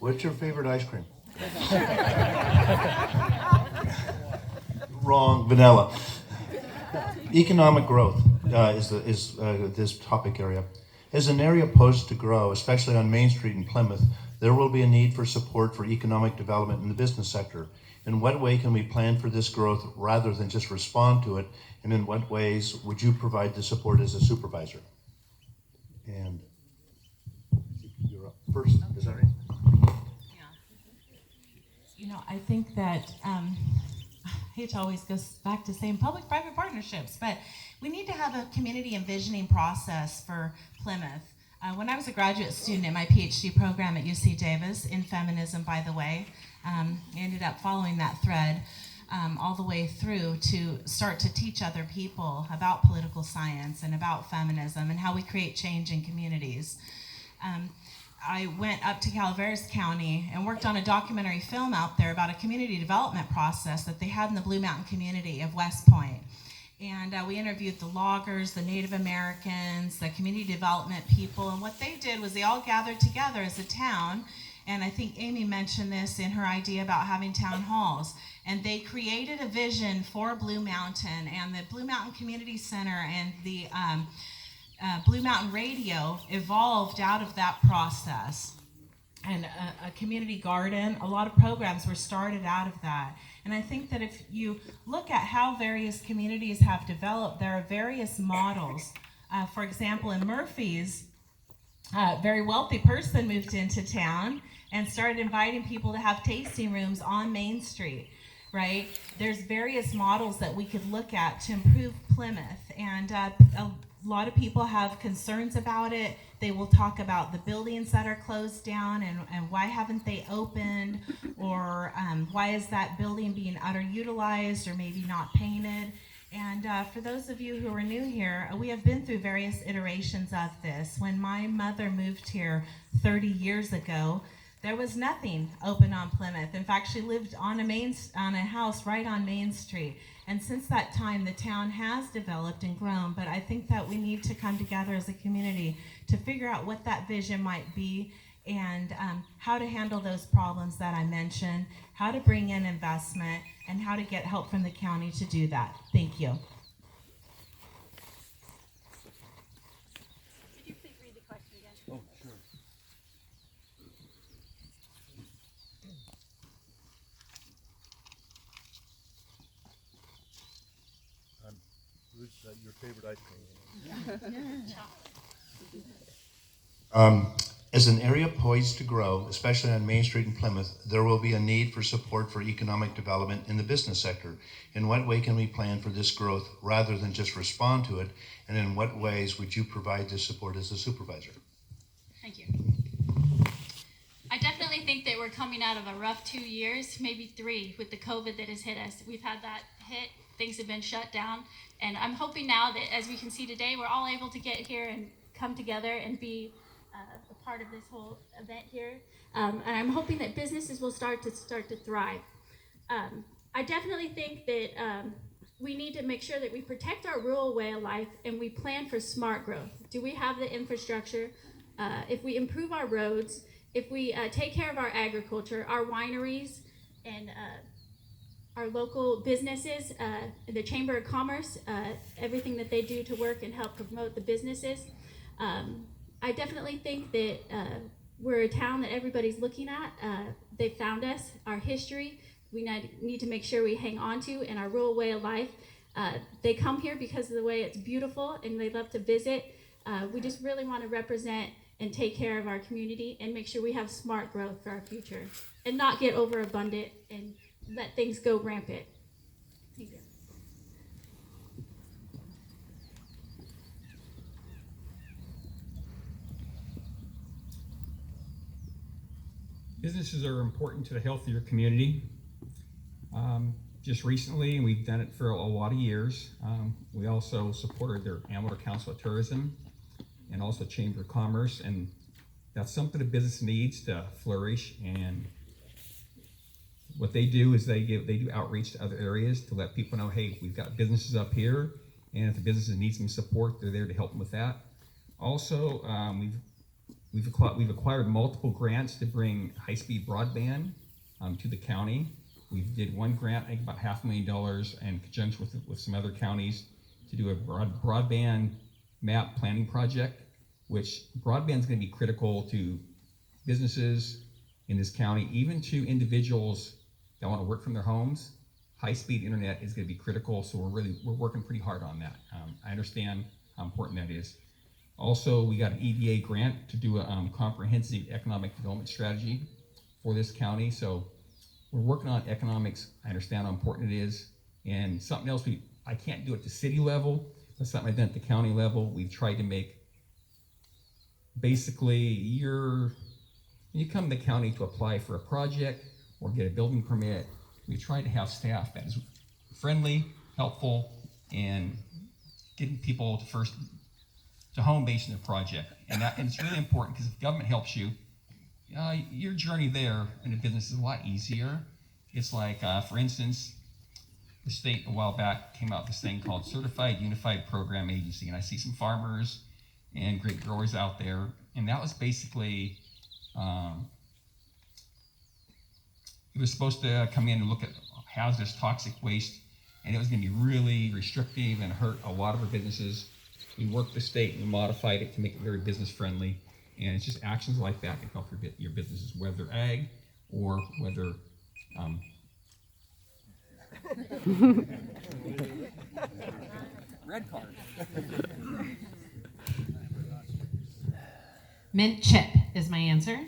What's your favorite ice cream? Wrong, vanilla. Economic growth is this topic area. As an area poised to grow, especially on Main Street in Plymouth, there will be a need for support for economic development in the business sector. In what way can we plan for this growth rather than just respond to it? And in what ways would you provide the support as a supervisor? And you're up first, is that right? You know, I think that it always goes back to saying public-private partnerships, but we need to have a community envisioning process for Plymouth. When I was a graduate student in my PhD program at UC Davis in feminism, by the way, I ended up following that thread all the way through to start to teach other people about political science and about feminism and how we create change in communities. I went up to Calaveras County and worked on a documentary film out there about a community development process that they had in the Blue Mountain community of West Point. And we interviewed the loggers, the Native Americans, the community development people, and what they did was they all gathered together as a town, and I think Amy mentioned this in her idea about having town halls, and they created a vision for Blue Mountain, and the Blue Mountain Community Center and the Blue Mountain Radio evolved out of that process. And a community garden, a lot of programs were started out of that. And I think that if you look at how various communities have developed, there are various models. For example, in Murphy's, a very wealthy person moved into town and started inviting people to have tasting rooms on Main Street, right? There's various models that we could look at to improve Plymouth. And a lot of people have concerns about it. They will talk about the buildings that are closed down and why haven't they opened, or why is that building being underutilized or maybe not painted. And for those of you who are new here, we have been through various iterations of this. When my mother moved here 30 years ago, there was nothing open on Plymouth. In fact, she lived on a house right on Main Street. And since that time, the town has developed and grown, but I think that we need to come together as a community to figure out what that vision might be and how to handle those problems that I mentioned, how to bring in investment, and how to get help from the county to do that. Thank you. Could you please read the question again? Oh, sure. Who's your favorite ice cream? As an area poised to grow, especially on Main Street in Plymouth, there will be a need for support for economic development in the business sector. In what way can we plan for this growth rather than just respond to it? And in what ways would you provide this support as a supervisor? Thank you. I definitely think that we're coming out of a rough 2 years, maybe 3, with the COVID that has hit us. We've had that hit, things have been shut down, and I'm hoping now that, as we can see today, we're all able to get here and come together and be a part of this whole event here. And I'm hoping that businesses will start to thrive. I definitely think that we need to make sure that we protect our rural way of life and we plan for smart growth. Do we have the infrastructure? If we improve our roads, if we take care of our agriculture, our wineries, and our local businesses, the Chamber of Commerce, everything that they do to work and help promote the businesses. I definitely think that we're a town that everybody's looking at. They found us, our history, we need to make sure we hang on to, and our rural way of life. They come here because of the way it's beautiful and they love to visit. We just really want to represent and take care of our community and make sure we have smart growth for our future and not get overabundant and let things go rampant. Thank you. Businesses are important to the health of your community. Just recently, we've done it for a lot of years. We also supported their Amador Council of Tourism and also Chamber of Commerce, and that's something a business needs to flourish. And what they do is they do outreach to other areas to let people know, hey, we've got businesses up here, and if the businesses need some support, they're there to help them with that. Also, We've acquired multiple grants to bring high-speed broadband to the county. We did one grant, I think about $500,000 in conjunction with some other counties to do a broadband map planning project, which broadband is going to be critical to businesses in this county, even to individuals that want to work from their homes. High-speed internet is going to be critical, so we're working pretty hard on that. I understand how important that is. Also, we got an EDA grant to do a comprehensive economic development strategy for this county. So we're working on economics. I understand how important it is. And something else, I can't do it at the city level, but something I've done at the county level. We've tried to make, basically, when you come to the county to apply for a project or get a building permit, we try to have staff that is friendly, helpful, and getting people to home base in their project. And it's really important because if government helps you, your journey there in the business is a lot easier. It's like, for instance, the state a while back came out with this thing called Certified Unified Program Agency, and I see some farmers and grape growers out there, and that was basically, it was supposed to come in and look at hazardous toxic waste, and it was going to be really restrictive and hurt a lot of our businesses. We worked the state and modified it to make it very business friendly, and it's just actions like that can help your businesses, whether ag or whether red card. Mint chip is my answer.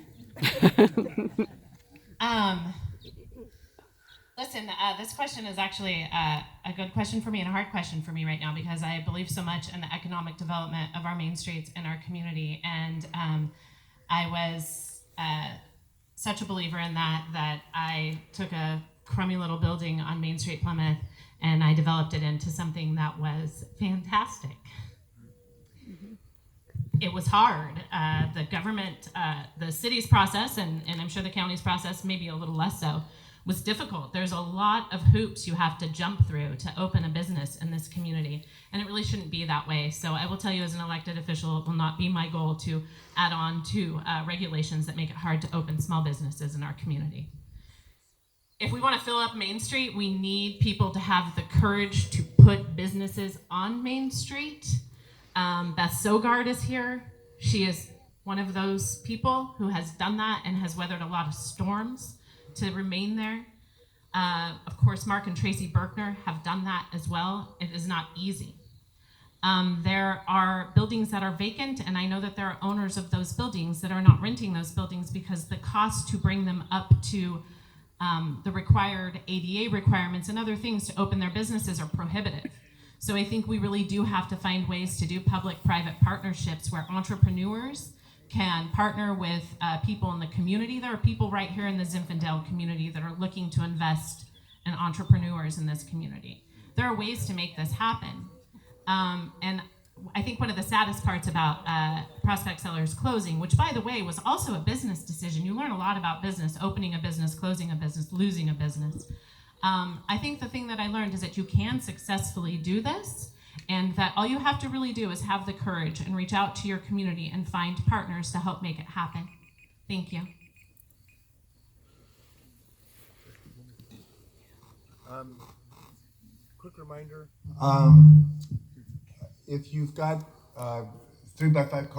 Listen, this question is actually a good question for me and a hard question for me right now because I believe so much in the economic development of our main streets and our community. And I was such a believer in that I took a crummy little building on Main Street, Plymouth, and I developed it into something that was fantastic. It was hard. The government, the city's process, and I'm sure the county's process, maybe a little less so, was difficult. There's a lot of hoops you have to jump through to open a business in this community, and it really shouldn't be that way. So I will tell you as an elected official, it will not be my goal to add on to regulations that make it hard to open small businesses in our community. If we want to fill up Main Street, we need people to have the courage to put businesses on Main Street. Beth Sogard is here. She is one of those people who has done that and has weathered a lot of storms to remain there. Of course, Mark and Tracy Berkner have done that as well. It is not easy. There are buildings that are vacant, and I know that there are owners of those buildings that are not renting those buildings because the cost to bring them up to the required ADA requirements and other things to open their businesses are prohibitive. So I think we really do have to find ways to do public-private partnerships where entrepreneurs can partner with people in the community. There are people right here in the Zinfandel community that are looking to invest in entrepreneurs in this community. There are ways to make this happen. And I think one of the saddest parts about Prospect Sellers closing, which by the way was also a business decision. You learn a lot about business, opening a business, closing a business, losing a business. I think the thing that I learned is that you can successfully do this, and that all you have to really do is have the courage and reach out to your community and find partners to help make it happen. Thank you. Quick reminder, if you've got 3x5 cars